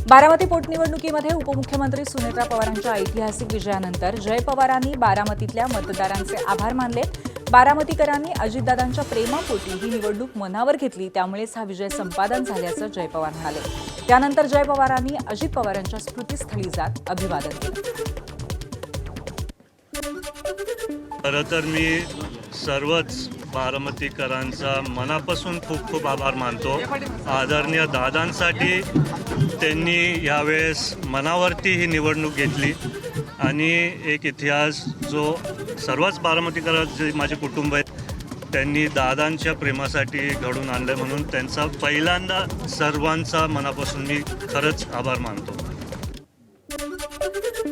बारामती पोटनिवडणुकीमध्ये उपमुख्यमंत्री सुनेत्रा पवारांच्या ऐतिहासिक विजयानंतर जय पवारांनी बारामतीतल्या मतदारांचे आभार मानले। बारामतीकरांनी अजितदादांच्या प्रेमापोटी ही निवडणूक मनावर घेतली, त्यामुळेच हा विजय संपादन झाल्याचं जय पवार म्हणाले। त्यानंतर जय पवारांनी अजित पवारांच्या स्मृतीस्थळी जात अभिवादन केलं। खरं तर मी सर्वच बारामतीकरांचा मनापासून खूप खूप आभार मानतो। आदरणीय दादांसाठी त्यांनी यावेळेस मनावरती ही निवडणूक घेतली आणि एक इतिहास जो सर्वच बारामतीकरांचे माझे कुटुंब आहेत त्यांनी दादांच्या प्रेमासाठी घडून आणलं, म्हणून त्यांचा पहिल्यांदा सर्वांचा मनापासून मी खरंच आभार मानतो।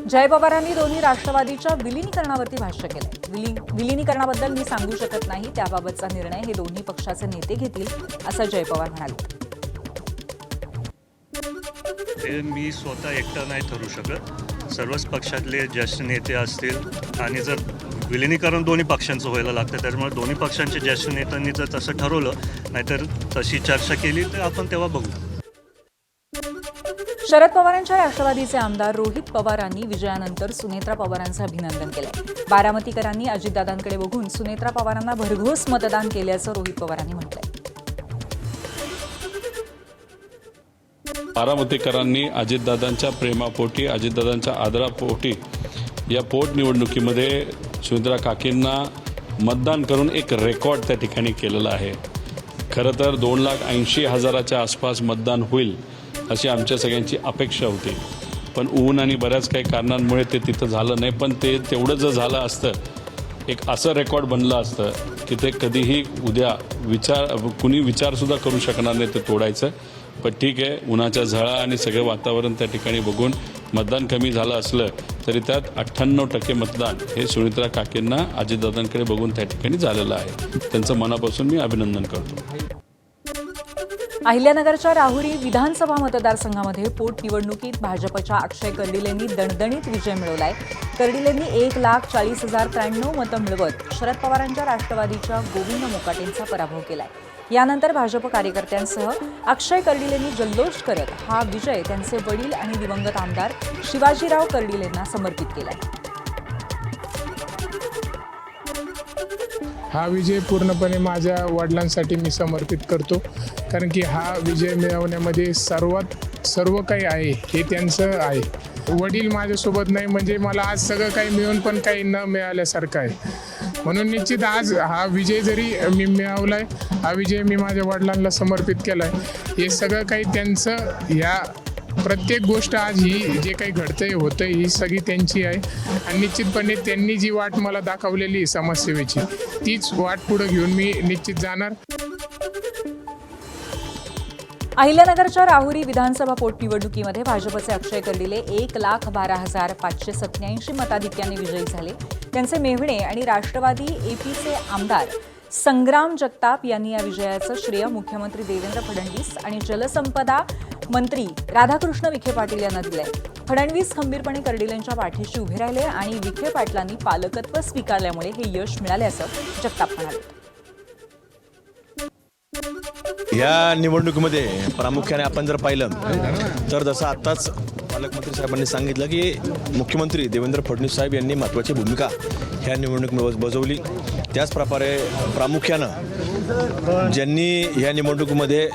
जय पवारांनी दोन्ही राष्ट्रवादीच्या विलीनीकरणावरती भाष्य केलंय। विलीनीकरणाबद्दल मी सांगू शकत नाही, त्याबाबतचा निर्णय हे दोन्ही पक्षाचे नेते घेतील, असं जय पवार म्हणाले। ते मी स्वतः एकटा नाही ठरू शकत, सर्वच पक्षातले ज्येष्ठ नेते असतील आणि जर विलीनीकरण दोन्ही पक्षांचं व्हायला लागतं, त्यामुळे दोन्ही पक्षांच्या ज्येष्ठ नेत्यांनी जर तसं ठरवलं, नाहीतर तशी चर्चा केली तर आपण तेव्हा बघू। शरद पवारांच्या राष्ट्रवादीचे आमदार रोहित पवारांनी विजयानंतर सुनेत्रा पवारांचं अभिनंदन केलंय। बारामतीकरांनी अजितदादांकडे बघून सुनेत्रा पवारांना भरघोस मतदान केल्याचं रोहित पवारांनी म्हटलंय। बारामतीकरांनी अजितदादांच्या प्रेमापोटी, अजितदादांच्या आदरापोटी या पोटनिवडणुकीमध्ये सुनेत्रा काकींना मतदान करून एक रेकॉर्ड त्या ठिकाणी केलेला आहे। खरं तर 2,80,000च्या आसपास मतदान होईल अशी आमच्या सगळ्यांची अपेक्षा होती, पण ऊन आणि बऱ्याच काही कारणांमुळे ते तिथं झालं नाही। पण ते तेवढं जर झालं असतं, एक असं रेकॉर्ड बनलं असतं की ते कधीही उद्या कुणी विचारसुद्धा करू शकणार नाही ते तोडायचं। पण ठीक आहे, उन्हाच्या झळा आणि सगळं वातावरण त्या ठिकाणी बघून मतदान कमी झालं असलं तरी त्यात 98% मतदान हे सुनेत्रा काकींना अजितदादांकडे बघून त्या ठिकाणी झालेलं आहे। त्यांचं मनापासून मी अभिनंदन करतो। अहिल्यानगरच्या राहुरी विधानसभा मतदारसंघामध्ये पोटनिवडणुकीत भाजपच्या अक्षय कर्डिलेंनी दणदणीत विजय मिळवलाय। कर्डिलेंनी 1,40,093 मतं मिळवत शरद पवारांच्या राष्ट्रवादीच्या गोविंद मोकाटेंचा पराभव केलाय। यानंतर भाजप कार्यकर्त्यांसह अक्षय कर्डिलेंनी जल्लोष करत हा विजय त्यांचे वडील आणि दिवंगत आमदार शिवाजीराव कर्डिलेंना समर्पित केलाय। हा विजय पूर्णपणे माझ्या वडिलांसाठी मी समर्पित करतो, कारण की हा विजय मिळवण्यामध्ये सर्व काही आहे हे त्यांचं आहे। वडील माझ्यासोबत नाही म्हणजे मला आज सगळं काही मिळून पण काही न मिळाल्यासारखं आहे। म्हणून निश्चित आज हा विजय जरी मी मिळवलाय, हा विजय मी माझ्या वडिलांना समर्पित केलाय। हे सगळं काही त्यांचं, ह्या प्रत्येक गोष्ट आज ही जे काही घडतंय होतंय ही सगळी त्यांची आहे आणि निश्चितपणे त्यांनी जी वाट मला दाखवलेली समाजसेवेची तीच वाट पुढे घेऊन मी निश्चित जाणार। अहिल्यानगरच्या राहुरी विधानसभा पोटनिवडणुकीमध्ये भाजपचे अक्षय कर्डिले 1,12,587 मताधिक्याने विजयी झाले। त्यांचे मेव्हणे आणि राष्ट्रवादी एपीचे आमदार संग्राम जगताप यांनी या विजयाचं श्रेय मुख्यमंत्री देवेंद्र फडणवीस आणि जलसंपदा मंत्री राधाकृष्ण विखे पाटील यांना दिलंय। फडणवीस खंबीरपणे कर्डिलेंच्या पाठीशी उभे राहिले आणि विखे पाटलांनी पालकत्व स्वीकारल्यामुळे हे यश मिळाल्याचं जगताप म्हणाले। या निवडणुकीमध्ये प्रामुख्याने आपण जर पाहिलं तर जसं आत्ताच पालकमंत्री साहेबांनी सांगितलं की मुख्यमंत्री देवेंद्र फडणवीस साहेब यांनी महत्त्वाची भूमिका ह्या निवडणुकीमध्ये बजावली। त्याचप्रकारे प्रामुख्यानं ज्यांनी ह्या निवडणुकीमध्ये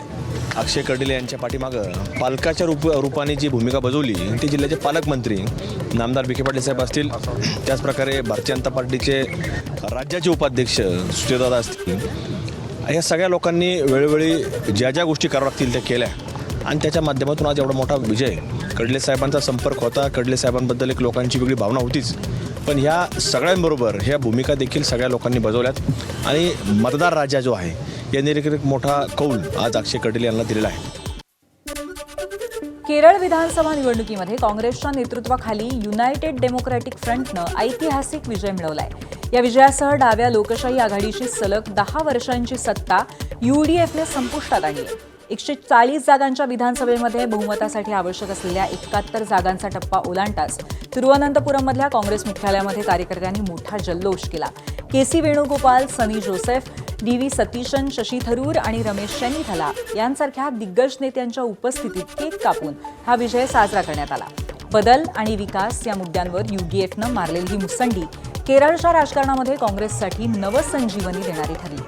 अक्षय कर्डिले यांच्या पाठीमागं पालकाच्या रूपाने जी भूमिका बजावली ती जिल्ह्याचे पालकमंत्री नामदार विखे पाटील साहेब असतील, त्याचप्रकारे भारतीय जनता पार्टीचे राज्याचे उपाध्यक्ष सुचेतदादा असतील, या सगळ्या लोकांनी वेळोवेळी ज्या ज्या गोष्टी कराव्या लागतील त्या केल्या आणि त्याच्या माध्यमातून आज एवढा मोठा विजय। कर्डिले साहेबांचा संपर्क होता, कर्डिले साहेबांबद्दल एक लोकांची वेगळी भावना होतीच, पण ह्या सगळ्यांबरोबर ह्या भूमिका देखील सगळ्या लोकांनी बजावल्यात आणि मतदार राजा जो आहे यांनी एक मोठा कौल आज अक्षय कर्डिले यांना दिलेला आहे। केरळ विधानसभा निवडणुकीमध्ये काँग्रेसच्या नेतृत्वाखाली युनायटेड डेमोक्रॅटिक फ्रंटनं ऐतिहासिक विजय मिळवलाय। या विजयासह डाव्या लोकशाही आघाडीची सलग 10 वर्षांची सत्ता यूडीएफने संपुष्टात आणली। 140 जागांच्या विधानसभेमध्ये बहुमतासाठी आवश्यक असलेल्या 71 जागांचा टप्पा ओलांडताच तिरुवनंतपुरममधल्या काँग्रेस मुख्यालयामध्ये कार्यकर्त्यांनी मोठा जल्लोष केला. केसी वेणुगोपाल, सनी जोसेफ, DV सतीशन, शशी थरूर आणि रमेश चेन्निथला यांसारख्या दिग्गज नेत्यांच्या उपस्थितीत केक कापून हा विजय साजरा करण्यात आला. बदल आणि विकास या मुद्द्यांवर UDFनं मारलेली ही मुसंडी केरळच्या राजकारणामध्ये काँग्रेससाठी नवसंजीवनी देणारी ठरली.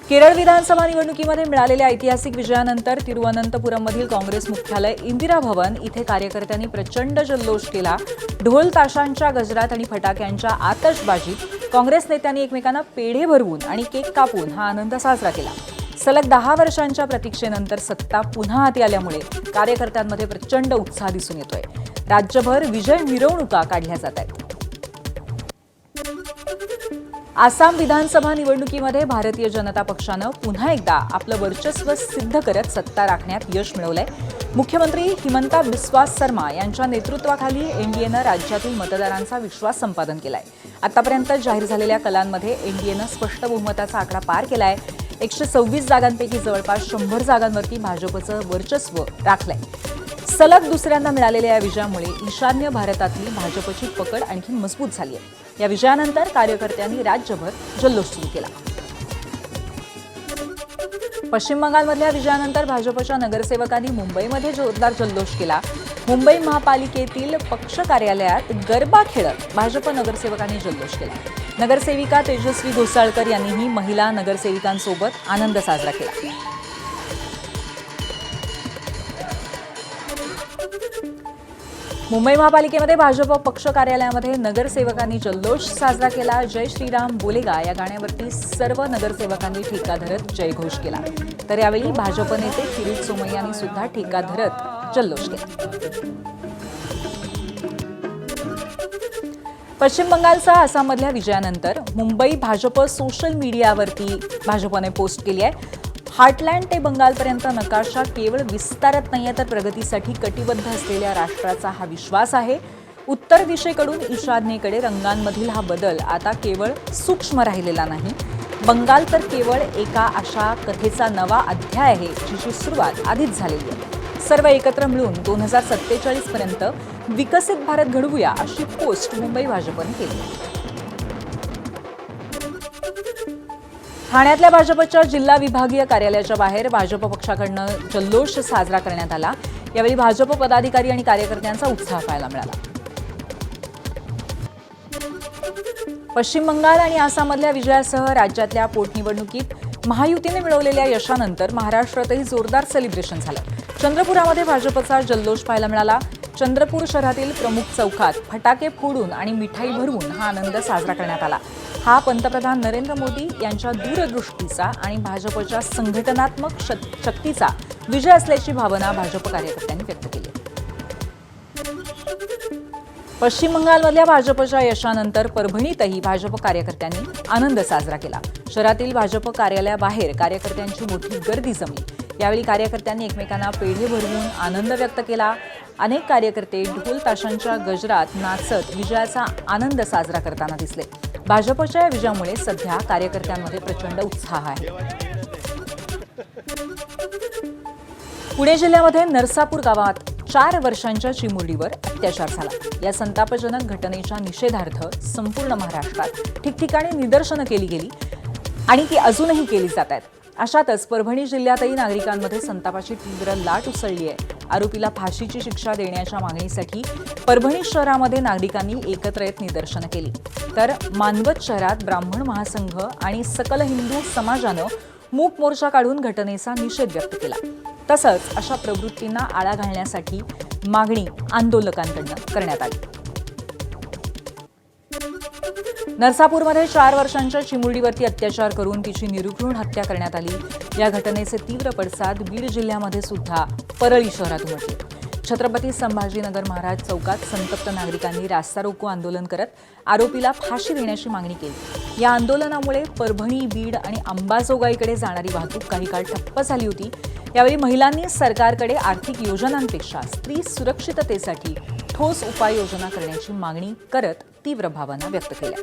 केरळ विधानसभा निवडणुकीमध्ये मिळालेल्या ऐतिहासिक विजयानंतर तिरुवनंतपुरममधील काँग्रेस मुख्यालय इंदिरा भवन इथे कार्यकर्त्यांनी प्रचंड जल्लोष केला. ढोल ताशांच्या गजरात आणि फटाक्यांच्या आतषबाजीत काँग्रेस नेत्यांनी एकमेकांना पेढे भरवून आणि केक कापून हा आनंद साजरा केला. सलग 10 वर्षांच्या प्रतीक्षेनंतर सत्ता पुन्हा हाती आल्यामुळे कार्यकर्त्यांमध्ये प्रचंड उत्साह दिसून येतोय. राज्यभर विजय मिरवणुका काढल्या जात आहेत. आसाम विधानसभा निवडणुकीमध्ये भारतीय जनता पक्षानं पुन्हा एकदा आपलं वर्चस्व सिद्ध करत सत्ता राखण्यात यश मिळवलंय. मुख्यमंत्री हिमंता बिस्वा शर्मा यांच्या नेतृत्वाखाली एनडीएनं राज्यातील मतदारांचा विश्वास संपादन केलाय. आतापर्यंत जाहीर झालेल्या कलांमध्ये एनडीएनं स्पष्ट बहुमताचा आकडा पार केलाय. 126 जागांपैकी जवळपास 100 जागांवरती भाजपचं वर्चस्व राखलंय. सलग दुसऱ्यांदा मिळालेल्या या विजयामुळे ईशान्य भारतातली भाजपची पकड आणखी मजबूत झाली आहे. या विजयानंतर कार्यकर्त्यांनी राज्यभर जल्लोष सुरू केला. पश्चिम बंगालमधल्या विजयानंतर भाजपच्या नगरसेवकांनी मुंबईमध्ये जोरदार जल्लोष केला. मुंबई महापालिकेतील पक्ष कार्यालयात गरबा खेळत भाजप नगरसेवकांनी जल्लोष केला. नगरसेविका तेजस्वी घोसाळकर यांनीही महिला नगरसेविकांसोबत आनंद साजरा केला. मुंबई महापालिकेमध्ये भाजप पक्ष कार्यालयामध्ये नगरसेवकांनी जल्लोष साजरा केला. जय श्रीराम बोलेगा या गाण्यावरती सर्व नगरसेवकांनी ठेका धरत जयघोष केला. तर यावेळी भाजप नेते किरीट सोमय्यांनी सुद्धा ठेका धरत जल्लोष केला. पश्चिम बंगालचा आसाममधल्या विजयानंतर मुंबई भाजप सोशल मीडियावरती भाजपने पोस्ट केली आहे. हार्टलँड ते बंगालपर्यंत नकाशा केवळ विस्तारत नाहीये तर प्रगतीसाठी कटिबद्ध असलेल्या राष्ट्राचा हा विश्वास आहे. उत्तर दिशेकडून ईशान्येकडे रंगांमधील हा बदल आता केवळ सूक्ष्म राहिलेला नाही. बंगाल तर केवळ एका अशा कथेचा नवा अध्याय आहे जिची सुरुवात आधीच झालेली आहे. सर्व एकत्र मिळून 2047 पर्यंत विकसित भारत घडवूया अशी पोस्ट मुंबई भाजपने केली. ठाण्यातल्या भाजपच्या जिल्हा विभागीय कार्यालयाच्या बाहेर भाजप पक्षाकडनं जल्लोष साजरा करण्यात आला. यावेळी भाजप पदाधिकारी आणि कार्यकर्त्यांचा उत्साह पाहायला मिळाला. पश्चिम बंगाल आणि आसाममधल्या विजयासह राज्यातल्या पोटनिवडणुकीत महायुतीने मिळवलेल्या यशानंतर महाराष्ट्रातही जोरदार सेलिब्रेशन झालं. चंद्रपुरामध्ये भाजपचा जल्लोष पाहायला मिळाला. चंद्रपूर शहरातील प्रमुख चौकात फटाके फोडून आणि मिठाई भरवून हा आनंद साजरा करण्यात आला. हा पंतप्रधान नरेंद्र मोदी यांच्या दूरदृष्टीचा आणि भाजपच्या संघटनात्मक शक्तीचा विजय असल्याची भावना भाजप कार्यकर्त्यांनी व्यक्त केली. पश्चिम बंगालमधल्या भाजपच्या यशानंतर परभणीतही भाजप कार्यकर्त्यांनी आनंद साजरा केला. शहरातील भाजप कार्यालयाबाहेर कार्यकर्त्यांची मोठी गर्दी जमली. यावेळी कार्यकर्त्यांनी एकमेकांना पेढे भरवून आनंद व्यक्त केला. अनेक कार्यकर्ते ढोल ताशांच्या गजरात नाचत विजयाचा आनंद साजरा करताना दिसले. भाजपच्या या विजयामुळे सध्या कार्यकर्त्यांमध्ये प्रचंड उत्साह आहे. पुणे जिल्ह्यामध्ये नरसापूर गावात 4 वर्षांच्या चिमुरडीवर अत्याचार झाला. या संतापजनक घटनेच्या निषेधार्थ संपूर्ण महाराष्ट्रात ठिकठिकाणी निदर्शनं केली गेली आणि ती अजूनही केली जात आहेत. अशातच परभणी जिल्ह्यातही नागरिकांमध्ये संतापाची तीव्र लाट उसळली आहे. आरोपीला फाशीची शिक्षा देण्याच्या मागणीसाठी परभणी शहरामध्ये नागरिकांनी एकत्र येत निदर्शनं केली. तर मानवत शहरात ब्राह्मण महासंघ आणि सकल हिंदू समाजानं मूक मोर्चा काढून घटनेचा निषेध व्यक्त केला. तसंच अशा प्रवृत्तींना आळा घालण्यासाठी मागणी आंदोलकांकडून करण्यात आली. नरसापूरमध्ये 4 वर्षांच्या चिमुरडीवरती अत्याचार करून तिची निर्घृण हत्या करण्यात आली. या घटनेचे तीव्र पडसाद बीड जिल्ह्यामध्ये सुद्धा परळी शहरात उमटले. छत्रपती संभाजीनगर महाराज चौकात संतप्त नागरिकांनी रास्ता रोको आंदोलन करत आरोपीला फाशी देण्याची मागणी केली. या आंदोलनामुळे परभणी, बीड आणि अंबाजोगाईकडे जाणारी वाहतूक काही काळ ठप्प झाली होती. यावेळी महिलांनी सरकारकडे आर्थिक योजनांपेक्षा स्त्री सुरक्षिततेसाठी ठोस उपाययोजना करण्याची मागणी करत तीव्र भावना व्यक्त केल्या.